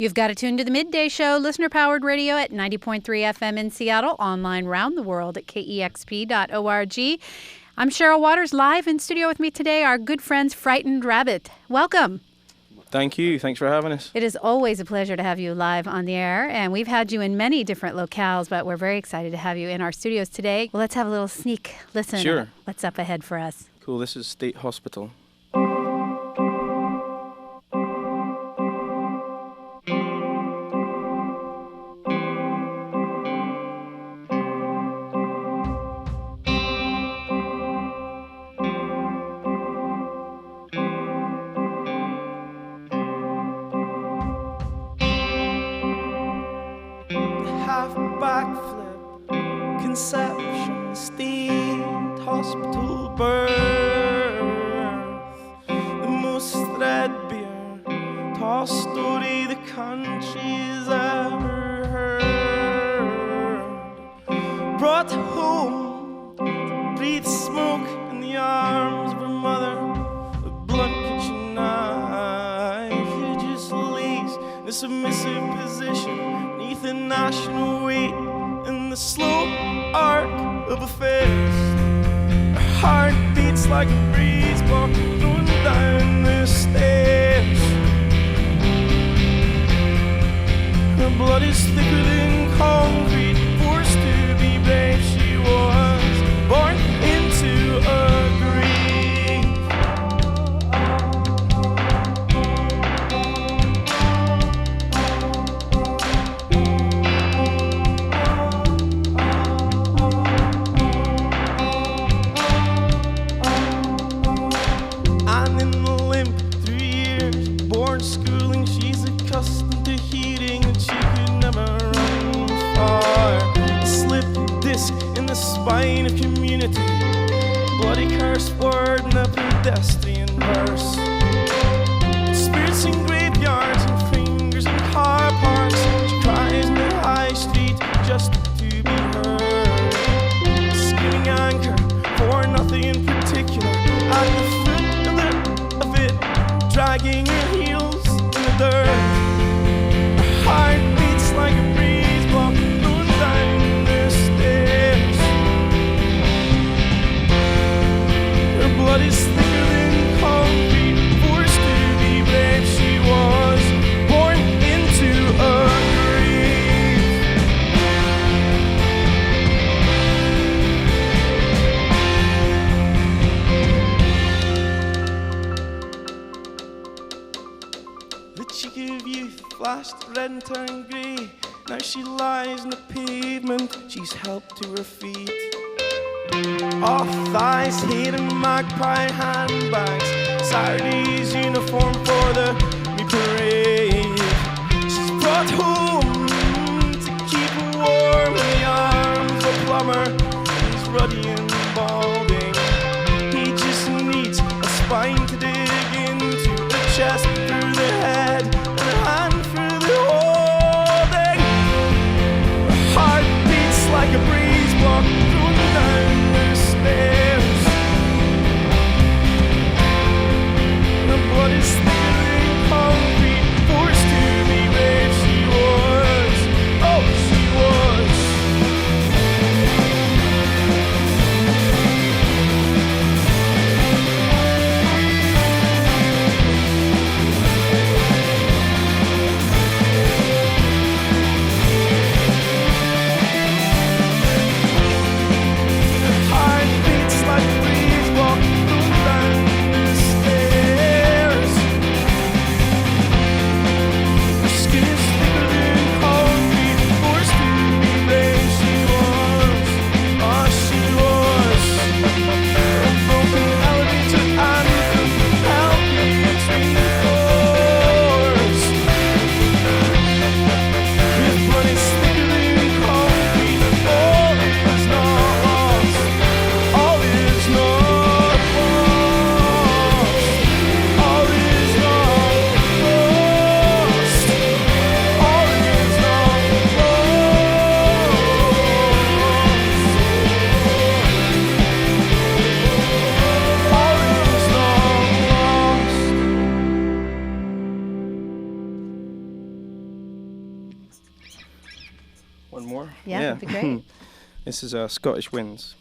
You've got it tuned to the Midday Show, listener-powered radio at 90.3 FM in Seattle, online round the world at KEXP.org. I'm Cheryl Waters, live in studio with me today, our good friends Frightened Rabbit. Welcome. Thank you. Thanks for having us. It is always a pleasure to have you live on the air, and we've had you in many different locales, but we're very excited to have you in our studios today. Well, let's have a little sneak listen. Sure. What's up ahead for us? Cool. This is State Hospital. Backflip, conception, state hospital birth, the most threadbare, tall story the country's ever heard. Brought home to breathe smoke in the arms of her mother, a blunt kitchen knife. He just lays in a submissive position beneath the national weight and the slow arc of a fist. Her heart beats like a breeze walking going down the stairs. Her blood is thicker than concrete, forced to be brave. She was born into a grave. Schooling, she's accustomed to heating, and she could never run far. Slip disc in the spine of community, bloody curse word in a pedestrian verse. Spirits in graveyards and fingers in car parks. She cries in the high street just to be heard. Screaming anchor for nothing in particular. At the foot of it, dragging her heels in the dirt. Her heart beats like a breeze walking down the stairs. Her blood is thicker than concrete, forced to be brave. She was born into a grave. The cheek of youth flashed red and turned grey. Now she lies on the pavement, she's helped to her feet. Off thighs, hidden magpie handbags, Saturday's uniform for the new parade. She's brought home to keep her warm in the arms of a plumber. He's ruddy and balding. He just needs a spine to dig into, the chest through the head, and a hand through the holding. Her heart beats like a breeze block going down the stairs. Her blood is thicker than concrete, forced to be brave. She was, oh, she was. One more? Yeah, that'd be great. This is Scottish Winds.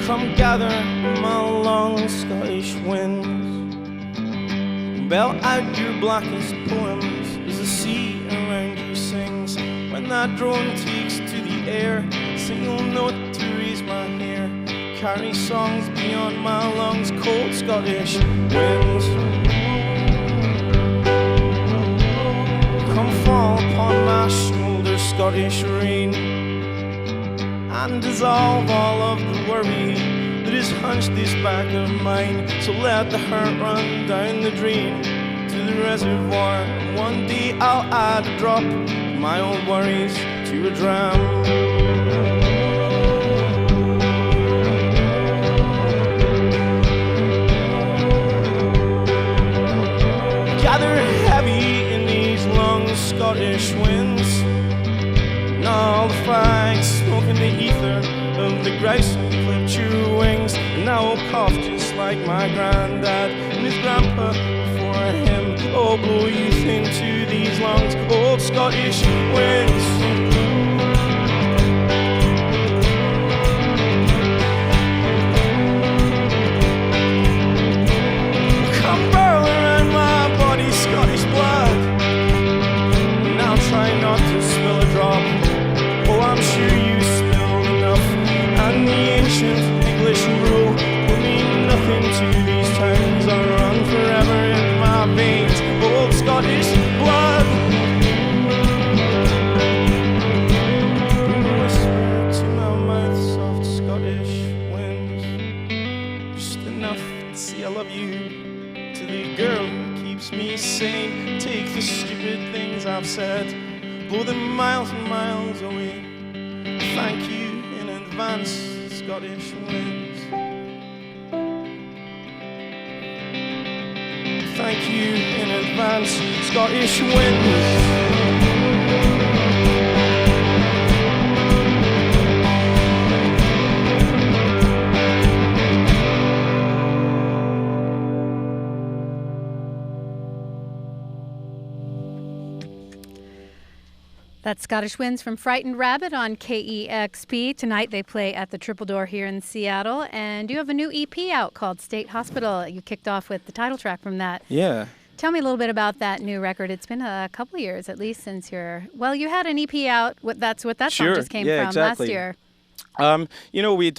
Come gather my long Scottish winds, belt out your blackest poems as the sea around you sings. When that drone takes to the air, single note to raise my hair, carry songs beyond my lungs, cold Scottish winds. Come fall upon my shoulders, Scottish rain, and dissolve all of the worry that has hunched this back of mine. So let the hurt run down the drain to the reservoir, and one day I'll add a drop of my old worries to a dram. Gather heavy in these long Scottish winds, and all the flags smoke in the ether of the grouse clipped your wings. And I will cough just like my granddad and his grandpa before him. Oh, blow youth into these lungs, old Scottish winds. Come burl around my body, Scottish blood, and I'll try not to spill a drop. Oh, I'm sure you spilled enough, and the ancient English rule will mean nothing to these towns. I run forever in my veins, old Scottish blood. Whisper to my mouth, soft Scottish winds, just enough to say I love you to the girl who keeps me sane. Take the stupid things I've said, blow them miles and miles away. Thank you in advance, Scottish winds. Thank you in advance, Scottish winds. That's Scottish Winds from Frightened Rabbit on KEXP. Tonight they play at the Triple Door here in Seattle. And you have a new EP out called State Hospital. You kicked off with the title track from that. Yeah. Tell me a little bit about that new record. It's been a couple of years at least since you had an EP out. That's what that song just came from exactly. last year. You know, we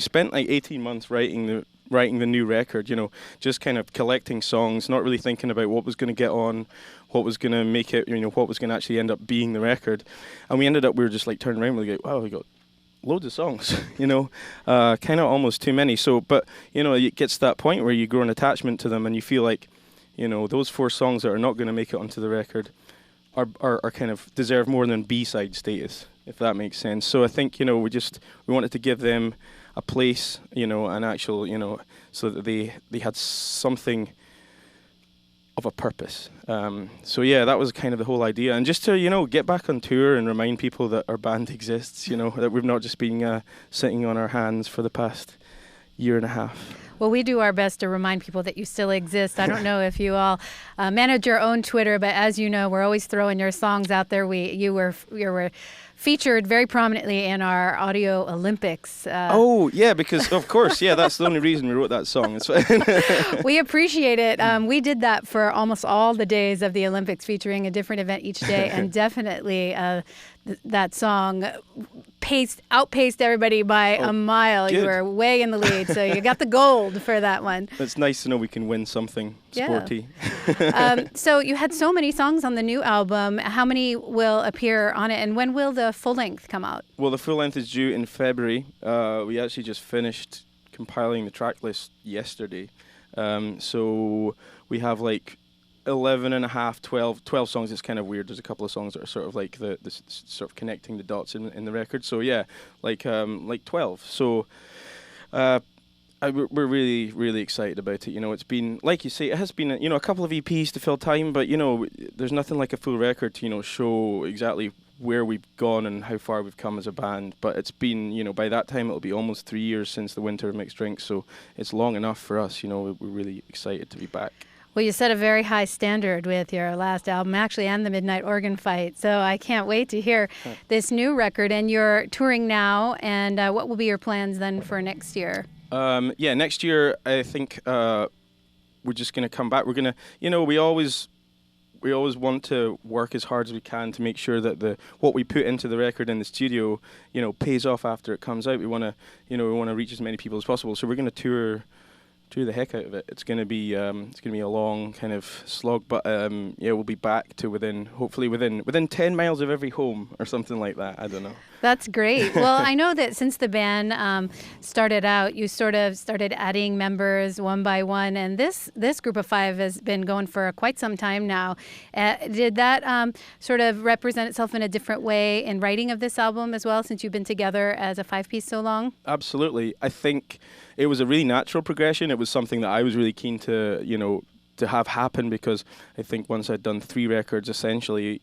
spent like 18 months writing the new record, you know, just kind of collecting songs, not really thinking about what was going to get on, what was going to make it, you know, what was going to actually end up being the record. And we were just like turning around and like, wow, we got loads of songs, you know, kind of almost too many. So, but, you know, it gets to that point where you grow an attachment to them and you feel like, you know, those 4 songs that are not going to make it onto the record are kind of deserve more than B-side status, if that makes sense. So I think, you know, we wanted to give them a place, you know, an actual, you know, so that they had something of a purpose. So yeah, that was kind of the whole idea. And just to, you know, get back on tour and remind people that our band exists, you know, that we've not just been sitting on our hands for the past year and a half. Well, we do our best to remind people that you still exist. I don't know if you all manage your own Twitter, but as you know, we're always throwing your songs out there. You were featured very prominently in our Audio Olympics. Oh, yeah, because of course, yeah, that's the only reason we wrote that song. We appreciate it. We did that for almost all the days of the Olympics, featuring a different event each day, and definitely that song outpaced everybody by a mile. Good. You were way in the lead, so you got the gold for that one. It's nice to know we can win something sporty. Yeah. So you had so many songs on the new album. How many will appear on it, and when will the full length come out? Well, the full length is due in February. We actually just finished compiling the track list yesterday. So we have like 11 and a half, 12 songs. It's kind of weird. There's a couple of songs that are sort of like the sort of connecting the dots in the record. So yeah, like 12. So we're really, really excited about it. You know, it's been, like you say, it has been, you know, a couple of EPs to fill time, but, you know, there's nothing like a full record to, you know, show exactly where we've gone and how far we've come as a band. But it's been, you know, by that time it'll be almost 3 years since the Winter of Mixed Drinks, so it's long enough for us. You know, we're really excited to be back. Well, you set a very high standard with your last album, actually, and the Midnight Organ Fight. So I can't wait to hear this new record. And you're touring now, and what will be your plans then for next year? Yeah, next year I think we're just going to come back. We're going to, you know, we always want to work as hard as we can to make sure that what we put into the record in the studio, you know, pays off after it comes out. We want to, you know, reach as many people as possible. So we're going to tour the heck out of it. It's going to be a long kind of slog, but yeah, we'll be back to hopefully within 10 miles of every home or something like that. I don't know. That's great. Well, I know that since the band started out, you sort of started adding members one by one, and this group of 5 has been going for quite some time now. Did that sort of represent itself in a different way in writing of this album as well, since you've been together as a 5-piece so long? Absolutely. I think it was a really natural progression. It was something that I was really keen to, you know, to have happen, because I think once I'd done 3 records essentially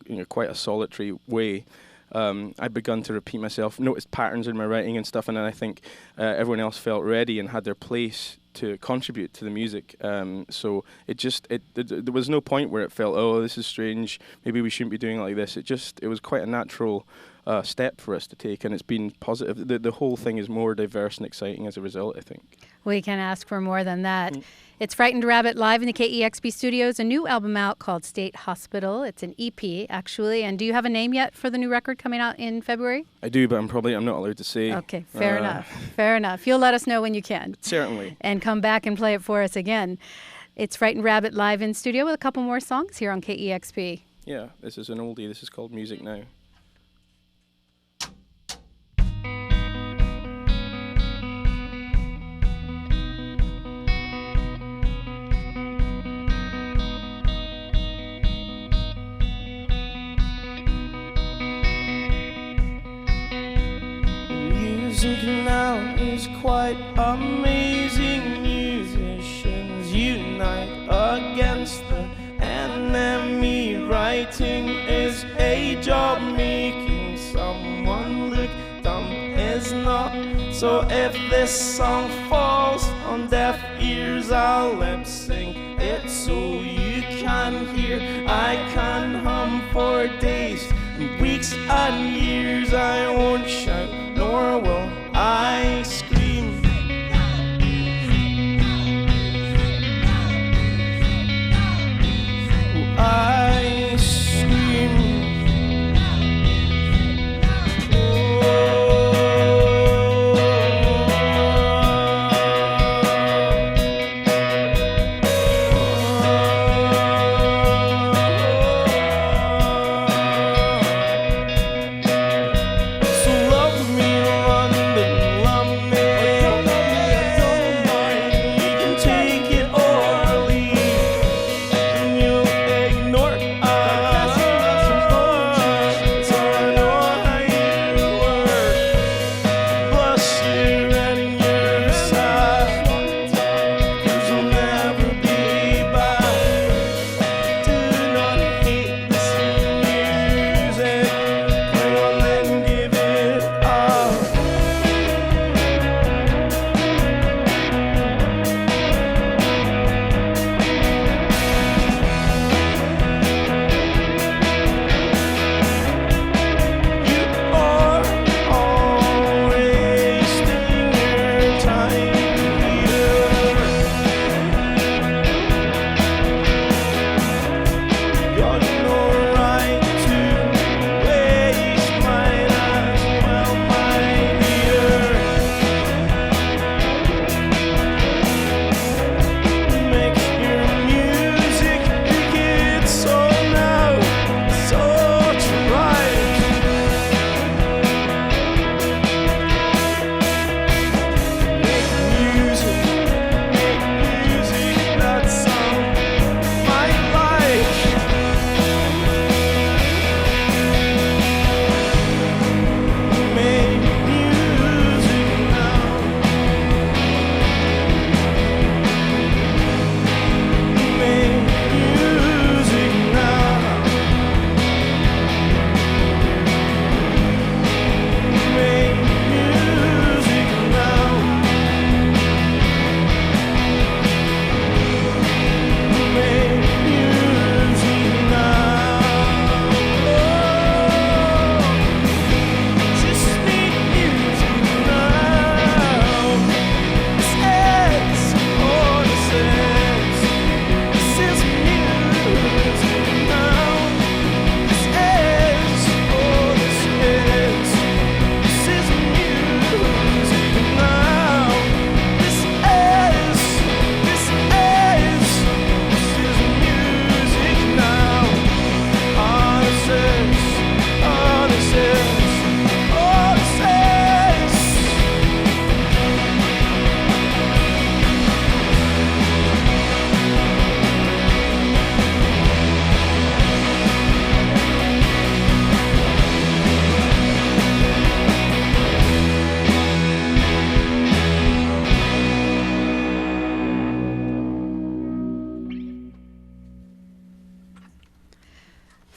in quite a solitary way, I'd begun to repeat myself, noticed patterns in my writing and stuff, and then I think everyone else felt ready and had their place to contribute to the music. So there was no point where it felt, oh, this is strange, maybe we shouldn't be doing it like this. It was quite a natural step for us to take, and it's been positive. The whole thing is more diverse and exciting as a result, I think. We can ask for more than that. It's Frightened Rabbit live in the KEXP studios, a new album out called State Hospital. It's an EP, actually. And do you have a name yet for the new record coming out in February? I do, but I'm not allowed to say. Okay, fair enough. Fair enough. You'll let us know when you can. Certainly. And come back and play it for us again. It's Frightened Rabbit live in studio with a couple more songs here on KEXP. Yeah, this is an oldie. This is called Music Now. Music now is quite amazing. Musicians unite against the enemy. Writing is a job, making someone look dumb is not. So if this song falls on deaf ears, I'll lip sync it so you can hear. I can hum for days, weeks and years. I won't shout, nor will I scream. I scream.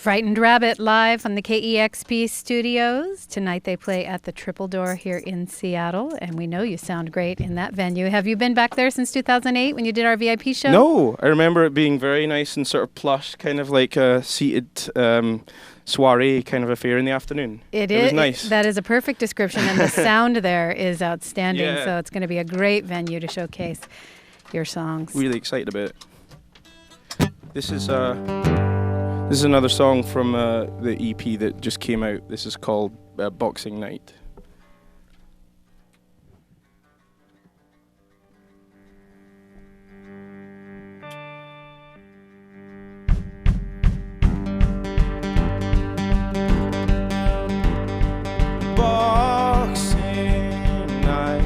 Frightened Rabbit live on the KEXP studios. Tonight they play at the Triple Door here in Seattle, and we know you sound great in that venue. Have you been back there since 2008 when you did our VIP show? No, I remember it being very nice and sort of plush, kind of like a seated soiree kind of affair in the afternoon. It was nice. That is a perfect description, and the sound there is outstanding, Yeah. so it's going to be a great venue to showcase your songs. Really excited about it. This is another song from the EP that just came out. This is called Boxing Night. Boxing night,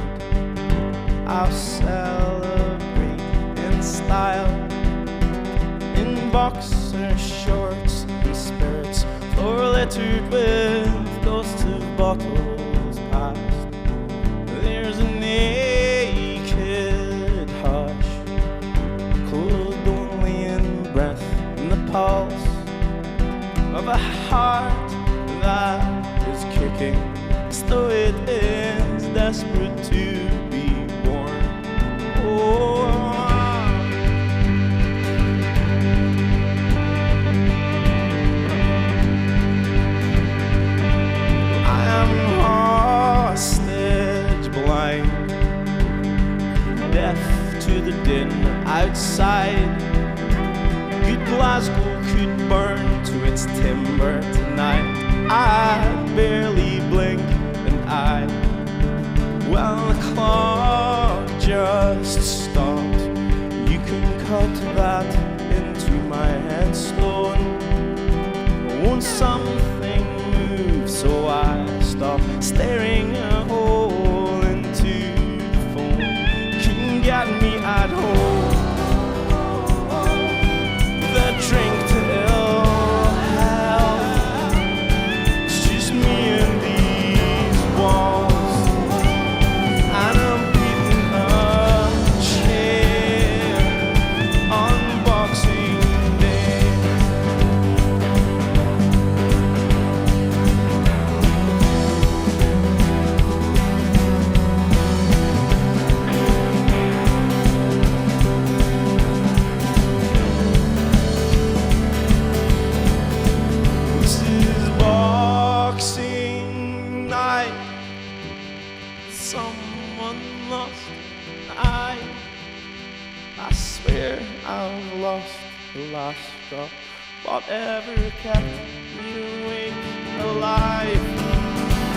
I'll celebrate in style, in boxer shorts and skirts, floor littered with ghosts of bottles past. There's a naked hush, clothed only in breath and the pulse of a heart that is kicking as though it is desperate to be born. Oh, I am hostage blind, deaf to the din outside. Good Glasgow could burn to its timber tonight. I barely blink an eye. Well, the clock just stopped. You can cut that into my headstone. Won't something move? So I stop staring a hole into the phone. Couldn't get me at home. The drink to ill health. It's just me and these walls, and I'm beating a chair on Boxing Day. This is Boxing night. Someone lost. I swear I've lost the last drop. Whatever kept me awake, alive.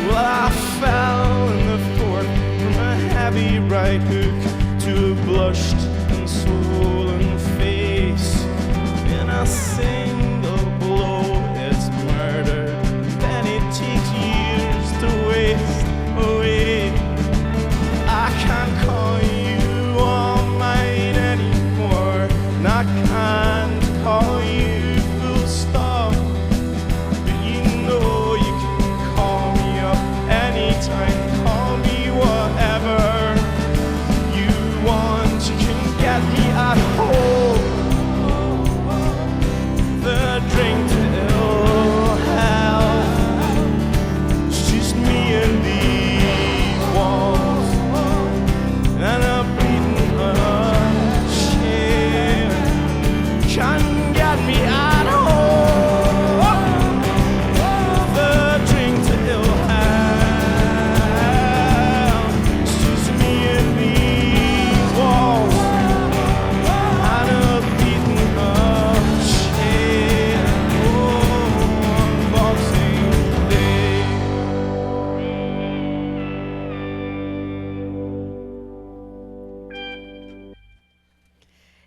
Well, I fell in the fourth from a heavy right hook to a blushed and swollen face. In a single blow, it's murder. Then it takes years to waste away. I can't call you all mine anymore, and I can't call you full stop. But you know you can call me up anytime, call me whatever you want. You can get me at home. The drink to ill health. It's just me and these walls, and a beaten chair. Can get me at home. The drink to ill health. It's just me and these walls, and a beaten chair. Oh, on Boxing Day.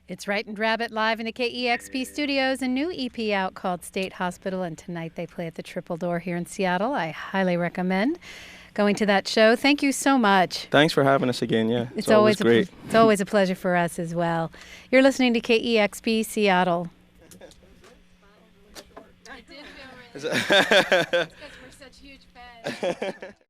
It's Frightened Rabbit live in the KEXP studios, a new EP out called State Hospital, and tonight they play at the Triple Door here in Seattle. I highly recommend going to that show. Thank you so much. Thanks for having us again. Yeah, It's always great. It's always a pleasure for us as well. You're listening to KEXP Seattle. Is it- Because we're such huge fans.